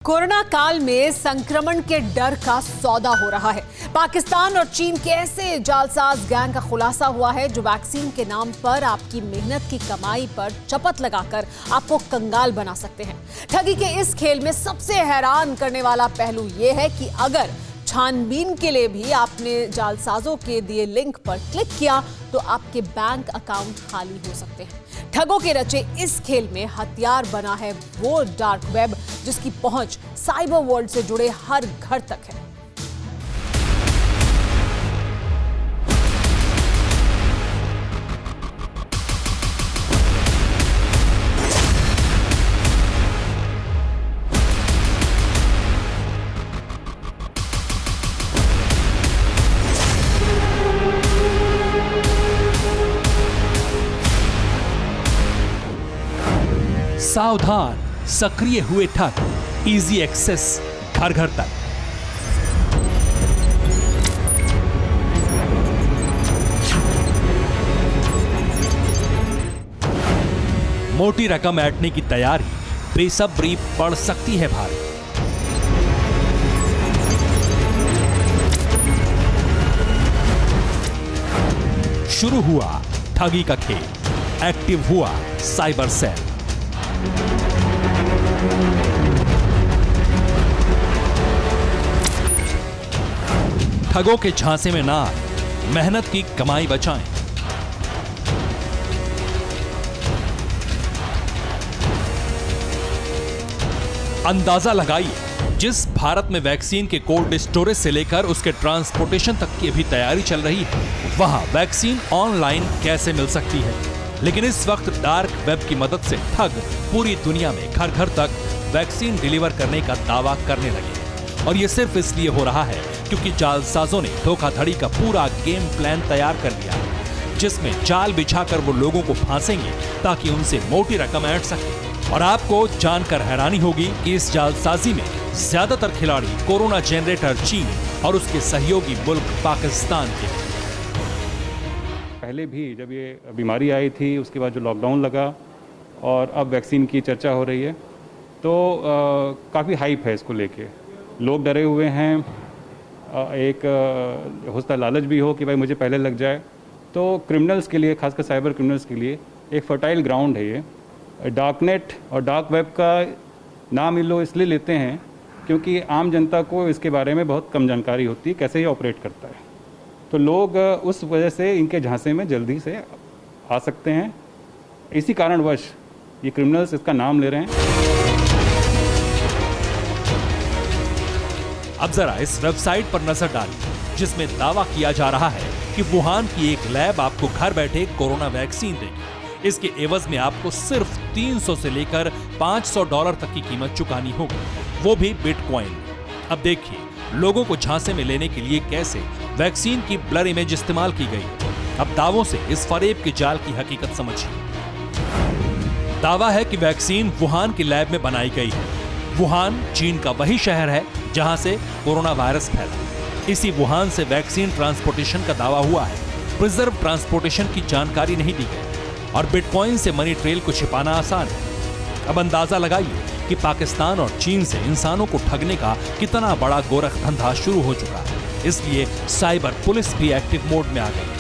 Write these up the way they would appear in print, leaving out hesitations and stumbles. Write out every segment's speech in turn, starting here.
Corona काल में संक्रमण के डर का सौदा हो रहा है। पाकिस्तान और चीन के ऐसे जालसाज गैंग का खुलासा हुआ है जो वैक्सीन के नाम पर आपकी मेहनत की कमाई पर चपत लगाकर आपको कंगाल बना सकते हैं। ठगी के इस खेल में सबसे हैरान करने वाला पहलू यह है कि अगर छानबीन के लिए भी आपने जालसाजों के दिए लिंक पर क्लिक किया तो आपके बैंक अकाउंट खाली हो सकते हैं। ठगों के रचे इस खेल में हथियार बना है वो डार्क वेब जिसकी पहुंच साइबर वर्ल्ड से जुड़े हर घर तक है। सावधान, सक्रिय हुए ठग, इजी एक्सेस घर घर तक। मोटी रकम ऐंठने की तैयारी बेसब्री पड़ सकती है भारी। शुरू हुआ ठगी का खेल, एक्टिव हुआ साइबर सेल। ठगों के झांसे में ना आए, मेहनत की कमाई बचाएं। अंदाजा लगाइए, जिस भारत में वैक्सीन के कोल्ड स्टोरेज से लेकर उसके ट्रांसपोर्टेशन तक की अभी तैयारी चल रही है, वहां वैक्सीन ऑनलाइन कैसे मिल सकती है। लेकिन इस वक्त डार्क वेब की मदद से ठग पूरी दुनिया में घर घर तक वैक्सीन डिलीवर करने का दावा करने लगे। और ये सिर्फ इसलिए हो रहा है क्योंकि जालसाजों ने धोखाधड़ी का पूरा गेम प्लान तैयार कर लिया है, जिसमें जाल बिछाकर वो लोगों को फांसेंगे ताकि उनसे मोटी रकम ऐंठ सके। और आपको जानकर हैरानी होगी कि इस जालसाजी में ज्यादातर खिलाड़ी कोरोना जनरेटर चीन और उसके सहयोगी मुल्क पाकिस्तान के। पहले भी जब ये बीमारी आई थी, उसके बाद जो लॉकडाउन लगा और अब वैक्सीन की चर्चा हो रही है, तो काफ़ी हाइप है इसको लेके। लोग डरे हुए हैं, एक हौसला लालच भी हो कि भाई मुझे पहले लग जाए। तो क्रिमिनल्स के लिए, खासकर साइबर क्रिमिनल्स के लिए एक फर्टाइल ग्राउंड है ये। डार्कनेट और डार्क वेब का नाम इन लोग इसलिए लेते हैं क्योंकि आम जनता को इसके बारे में बहुत कम जानकारी होती है, कैसे ये ऑपरेट करता है। तो लोग उस वजह से इनके झांसे में जल्दी से आ सकते हैं। इसी कारणवश ये क्रिमिनल्स इसका नाम ले रहे हैं। अब जरा इस वेबसाइट पर नजर डालिए, जिसमें दावा किया जा रहा है कि वुहान की एक लैब आपको घर बैठे कोरोना वैक्सीन देगी। इसके एवज में आपको सिर्फ 300 से लेकर $500 तक की कीमत चुकानी होगी, वो भी बिटकॉइन। अब देखिए लोगों को झांसे में लेने के लिए कैसे वैक्सीन की ब्लर इमेज इस्तेमाल की गई। अब दावों से इस फरेब के जाल की हकीकत समझिए। दावा है कि वैक्सीन वुहान की लैब में बनाई गई है। वुहान चीन का वही शहर है जहां से कोरोना वायरस फैला। इसी वुहान से वैक्सीन ट्रांसपोर्टेशन का दावा हुआ है। प्रिजर्व ट्रांसपोर्टेशन की जानकारी नहीं दी गई और बिटकॉइन से मनी ट्रेल को छिपाना आसान है। अब अंदाजा लगाइए कि पाकिस्तान और चीन से इंसानों को ठगने का कितना बड़ा गोरख धंधा शुरू हो चुका है। इसलिए साइबर पुलिस भी एक्टिव मोड में आ गई।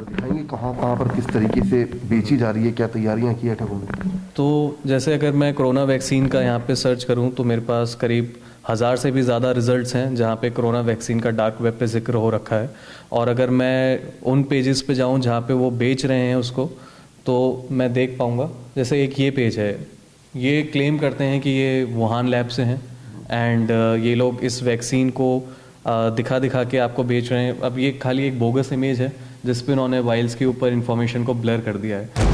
दिखाएंगे कहाँ पर किस तरीके से बेची जा रही है, क्या तैयारियां की है ठगों ने? तो जैसे अगर मैं कोरोना वैक्सीन का यहाँ पे सर्च करूँ तो मेरे पास करीब 1000 से भी ज़्यादा रिजल्ट्स हैं जहाँ पे कोरोना वैक्सीन का डार्क वेब पे जिक्र हो रखा है। और अगर मैं उन पेजेस पे जाऊँ जहाँ पे वो बेच रहे हैं उसको, तो मैं देख पाऊँगा। जैसे एक ये पेज है, ये क्लेम करते हैं कि ये वुहान लैब से हैं एंड ये लोग इस वैक्सीन को दिखा दिखा के आपको बेच रहे हैं। अब ये खाली एक बोगस इमेज है जिस पे उन्होंने वाइल्स के ऊपर इंफॉर्मेशन को ब्लर कर दिया है।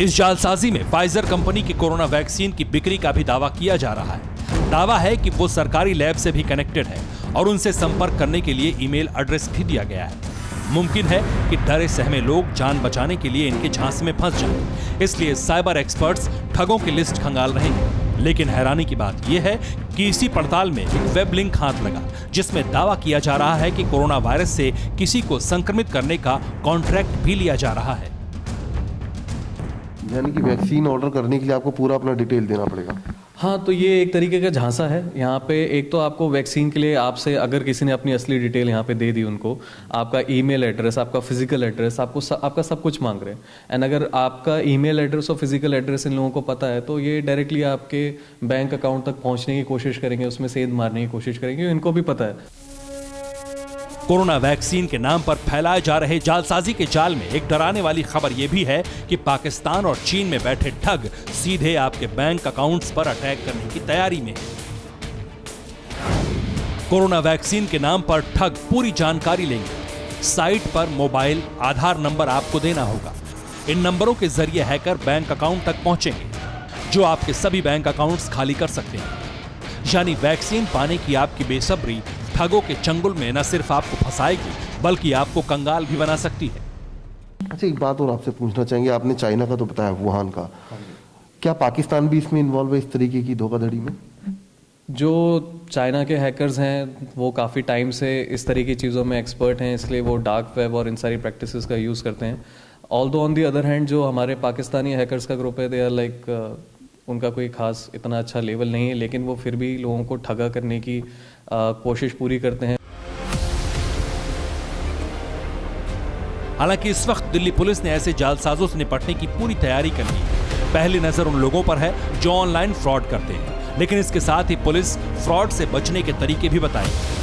इस जालसाजी में फाइजर कंपनी की कोरोना वैक्सीन की बिक्री का भी दावा किया जा रहा है। दावा है कि वो सरकारी लैब से भी कनेक्टेड है और उनसे संपर्क करने के लिए ईमेल एड्रेस भी दिया गया है। मुमकिन है कि डरे सहमे लोग जान बचाने के लिए इनके झांसे में फंस जाएं। इसलिए साइबर एक्सपर्ट्स ठगों की लिस्ट खंगाल रहे हैं। लेकिन हैरानी की बात यह है कि इसी पड़ताल में एक वेब लिंक हाथ लगा जिसमें दावा किया जा रहा है कि कोरोना वायरस से किसी को संक्रमित करने का कॉन्ट्रैक्ट भी लिया जा रहा है। यानी कि वैक्सीन ऑर्डर करने के लिए आपको पूरा अपना डिटेल देना पड़ेगा। हाँ, तो ये एक तरीके का झांसा है। यहाँ पे एक तो आपको वैक्सीन के लिए आपसे अगर किसी ने अपनी असली डिटेल यहाँ पे दे दी उनको, आपका ईमेल एड्रेस, आपका फिजिकल एड्रेस, आपका सब कुछ मांग रहे हैं। एंड अगर आपका ईमेल एड्रेस और फिजिकल एड्रेस इन लोगों को पता है तो ये डायरेक्टली आपके बैंक अकाउंट तक पहुँचने की कोशिश करेंगे, उसमें सेंध मारने की कोशिश करेंगे, इनको भी पता है। कोरोना वैक्सीन के नाम पर फैलाए जा रहे जालसाजी के जाल में एक डराने वाली खबर यह भी है कि पाकिस्तान और चीन में बैठे ठग सीधे आपके बैंक अकाउंट्स पर अटैक करने की तैयारी में है। कोरोना वैक्सीन के नाम पर ठग पूरी जानकारी लेंगे। साइट पर मोबाइल, आधार नंबर आपको देना होगा। इन नंबरों के जरिए हैकर बैंक अकाउंट तक पहुंचेंगे, जो आपके सभी बैंक अकाउंट्स खाली कर सकते हैं। यानी वैक्सीन पाने की आपकी बेसब्री ठगों के चंगुल में न सिर्फ आपको फंसाएगी बल्कि आपको कंगाल भी बना सकती है। अच्छा, एक बात और आपसे पूछना चाहेंगे, आपने चाइना का तो बताया, वुहान का, क्या पाकिस्तान भी इसमें इन्वॉल्व है इस तरीके की धोखाधड़ी में? जो चाइना के हैकर्स हैं वो काफ़ी टाइम से इस तरह की चीज़ों में एक्सपर्ट हैं, इसलिए वो डार्क वेब और इन सारी प्रैक्टिसेस का यूज़ करते हैं। Although on the other hand जो हमारे पाकिस्तानी हैकर्स का ग्रुप है, दे आर लाइक उनका कोई खास इतना अच्छा लेवल नहीं है, लेकिन वो फिर भी लोगों को ठगा करने की कोशिश पूरी करते हैं। हालांकि इस वक्त दिल्ली पुलिस ने ऐसे जालसाजों से निपटने की पूरी तैयारी कर ली है। पहली नजर उन लोगों पर है जो ऑनलाइन फ्रॉड करते हैं, लेकिन इसके साथ ही पुलिस फ्रॉड से बचने के तरीके भी बताएगी।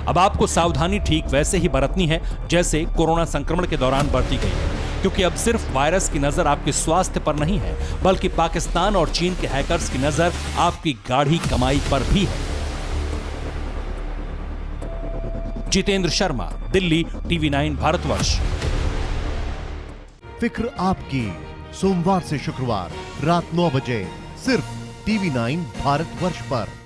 अब आपको सावधानी ठीक वैसे ही बरतनी है जैसे कोरोना संक्रमण के दौरान बरती गई, क्योंकि अब सिर्फ वायरस की नजर आपके स्वास्थ्य पर नहीं है बल्कि पाकिस्तान और चीन के हैकर्स की नजर आपकी गाढ़ी कमाई पर भी है। जितेंद्र शर्मा, दिल्ली, TV9 भारतवर्ष। फिक्र आपकी, सोमवार से शुक्रवार रात 9 बजे सिर्फ TV9 भारतवर्ष पर।